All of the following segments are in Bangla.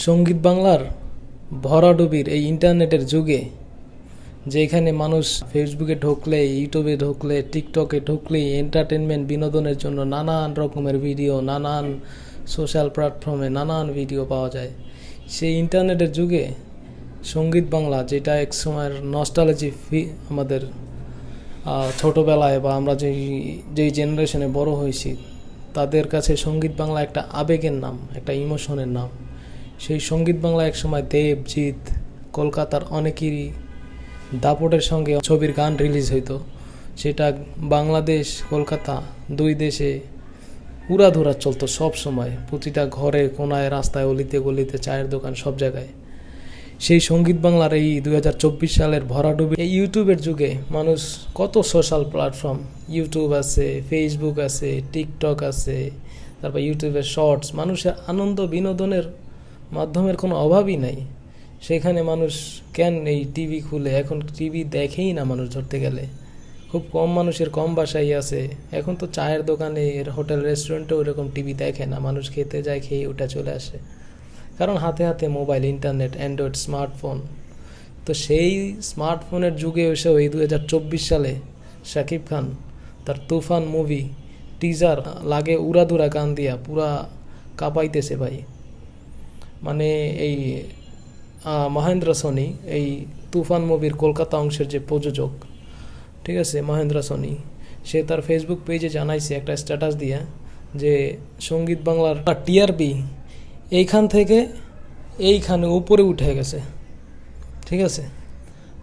সঙ্গীত বাংলার ভরাডুবির এই ইন্টারনেটের যুগে যেখানে মানুষ ফেসবুকে ঢুকলে, ইউটিউবে ঢুকলে, টিকটকে ঢুকলেই এন্টারটেনমেন্ট বিনোদনের জন্য নানান রকমের ভিডিও, নানান সোশ্যাল প্ল্যাটফর্মে নানান ভিডিও পাওয়া যায়। সেই ইন্টারনেটের যুগে সঙ্গীত বাংলা, যেটা এক সময়ের নস্টালজি আমাদের ছোটোবেলায় বা আমরা যেই জেনারেশনে বড় হয়েছি তাদের কাছে সঙ্গীত বাংলা একটা আবেগের নাম, একটা ইমোশনের নাম। সেই সঙ্গীত বাংলা একসময় দেবজিৎ, কলকাতার অনেকেরই দাপটের সঙ্গে ছবির গান রিলিজ হইতো। সেটা বাংলাদেশ, কলকাতা দুই দেশে উড়াধুরা চলতো সব সময়, প্রতিটা ঘরে, কোনায়, রাস্তায়, অলিতে গলিতে, চায়ের দোকান, সব জায়গায়। সেই সঙ্গীত বাংলার এই 2024 সালের ভরাডুবি এই ইউটিউবের যুগে মানুষ কত সোশ্যাল প্ল্যাটফর্ম, ইউটিউব আছে, ফেসবুক আছে, টিকটক আছে, তারপর ইউটিউবের শর্টস, মানুষের আনন্দ বিনোদনের মাধ্যমের কোনো অভাবই নাই। সেখানে মানুষ কেন এই টিভি খুলে, এখন টিভি দেখেই না মানুষ ধরতে গেলে, খুব কম মানুষের কম বাসায় আছে। এখন তো চায়ের দোকানে, হোটেল রেস্টুরেন্টেও এরকম টিভি দেখে না, মানুষ খেতে যায়, খেয়ে ওটা চলে আসে, কারণ হাতে হাতে মোবাইল, ইন্টারনেট, অ্যান্ড্রয়েড স্মার্টফোন। তো সেই স্মার্টফোনের যুগে এসেও এই 2024 সালে শাকিব খান তার তুফান মুভি টিজার লাগে উড়াধুরা গান দিয়া পুরা কাঁপাইতেছে ভাই। মানে এই মহেন্দ্র সোনি, এই তুফান মুভির কলকাতা অংশের যে প্রযোজক, ঠিক আছে, মহেন্দ্র সোনি, সে তার ফেসবুক পেজে জানাইছে একটা স্ট্যাটাস দিয়ে যে সঙ্গীত বাংলার টিআরপি এইখান থেকে এইখানে উপরে উঠে গেছে, ঠিক আছে।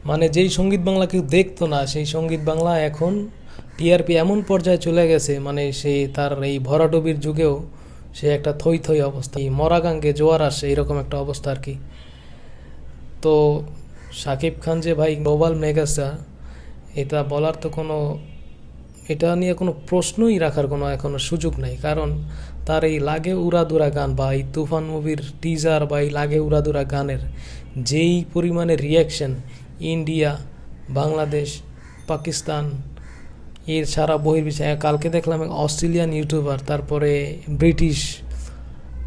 মানে যেই সঙ্গীত বাংলা কেউ দেখতো না, সেই সঙ্গীত বাংলা এখন টিআরপি এমন পর্যায়ে চলে গেছে, মানে সে তার এই ভরাডুবির যুগেও সে একটা থই থই অবস্থা, মরা গাঙ্গে জোয়ার আসে, এরকম একটা অবস্থা আর কি। তো শাকিব খান যে ভাই গ্লোবাল মেগাস্টার, এটা বলার তো এটা নিয়ে কোনো প্রশ্নই রাখার কোনো এখনো সুযোগ নাই। কারণ তার এই লাগে উড়াদুরা গান বা এই তুফান মুভির টিজার বা এই লাগে উড়াদুরা গানের যেই পরিমাণে রিয়াকশন ইন্ডিয়া, বাংলাদেশ, পাকিস্তান, এর সারা বহির্বিশ্বে, কালকে দেখলাম অস্ট্রেলিয়ান ইউটিউবার, তারপরে ব্রিটিশ,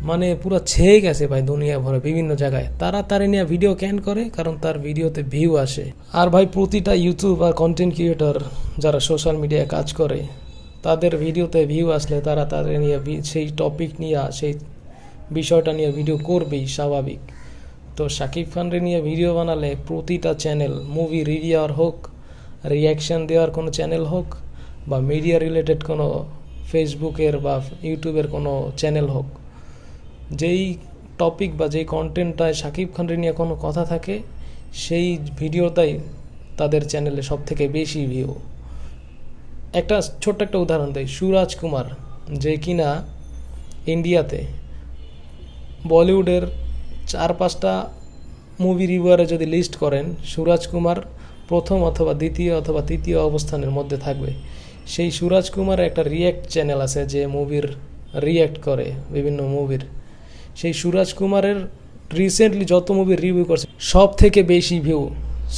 মানে পুরো ছেয়ে গেছে ভাই দুনিয়া ভরে বিভিন্ন জায়গায়। তারা নিয়ে ভিডিও ক্যান করে, কারণ তার ভিডিওতে ভিউ আসে। আর ভাই প্রতিটা ইউটিউবার, কন্টেন্ট ক্রিয়েটর যারা সোশ্যাল মিডিয়ায় কাজ করে, তাদের ভিডিওতে ভিউ আসলে তারা তাদের নিয়ে সেই টপিক নিয়ে, সেই বিষয়টা নিয়ে ভিডিও করবেই, স্বাভাবিক। তো শাকিব খানরে নিয়ে ভিডিও বানালে প্রতিটা চ্যানেল, মুভি রিভিউয়ার হোক, রিয়াকশান দেওয়ার কোনো চ্যানেল হোক, বা মিডিয়া রিলেটেড কোনো ফেসবুকের বা ইউটিউবের কোনো চ্যানেল হোক, যেই টপিক বা যেই কন্টেন্টটায় শাকিব খানরে নিয়ে কোনো কথা থাকে, সেই ভিডিওটাই তাদের চ্যানেলে সব থেকে বেশি ভিউ। একটা ছোট্ট একটা উদাহরণ দেয়, সুরাজ কুমার, যে কিনা ইন্ডিয়াতে বলিউডের 4-5টা মুভি রিভিউয়ারে যদি লিস্ট করেন, সুরাজ কুমার প্রথম অথবা দ্বিতীয় অথবা তৃতীয় অবস্থানের মধ্যে থাকবে। সেই সুরাজ কুমারের একটা রিয়্যাক্ট চ্যানেল আছে যে মুভির রিয়্যাক্ট করে বিভিন্ন মুভির। সেই সুরাজ কুমারের রিসেন্টলি যত মুভির রিভিউ করছে, সব থেকে বেশি ভিউ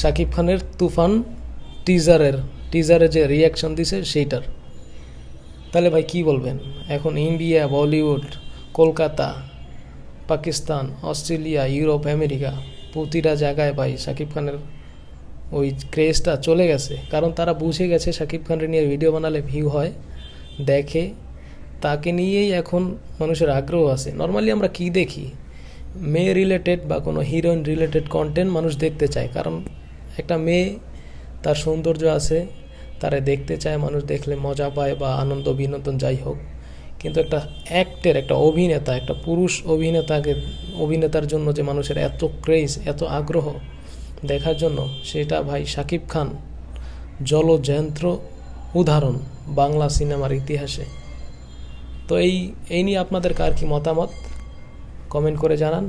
শাকিব খানের তুফান টিজারে যে রিয়াকশন দিছে সেইটার। তাহলে ভাই কি বলবেন? এখন India, Bollywood, Kolkata, Pakistan, Australia, Europe, America, প্রতিটা জায়গায় ভাই শাকিব খানের ওই ক্রেজটা চলে গেছে। কারণ তারা বুঝে গেছে শাকিব খানের নিয়ে ভিডিও বানালে ভিউ হয়, দেখে, তাকে নিয়েই এখন মানুষের আগ্রহ আছে। নর্মালি আমরা কি দেখি? মেয়ে রিলেটেড বা কোনো হিরোইন রিলেটেড কন্টেন্ট মানুষ দেখতে চায়, কারণ একটা মেয়ে, তার সৌন্দর্য আছে, তারে দেখতে চায় মানুষ, দেখলে মজা পায় বা আনন্দ বিনোদন যাই হোক। কিন্তু একটা অ্যাক্টের, একটা অভিনেতা, একটা পুরুষ অভিনেতার জন্য যে মানুষের এত ক্রেজ, এত আগ্রহ দেখার জন্য, সেটা ভাই শাকিব খান জলযন্ত্র উদাহরণ বাংলা সিনেমার ইতিহাসে। তো এই নিয়ে আপনাদের কার কি মতামত কমেন্ট করে জানান।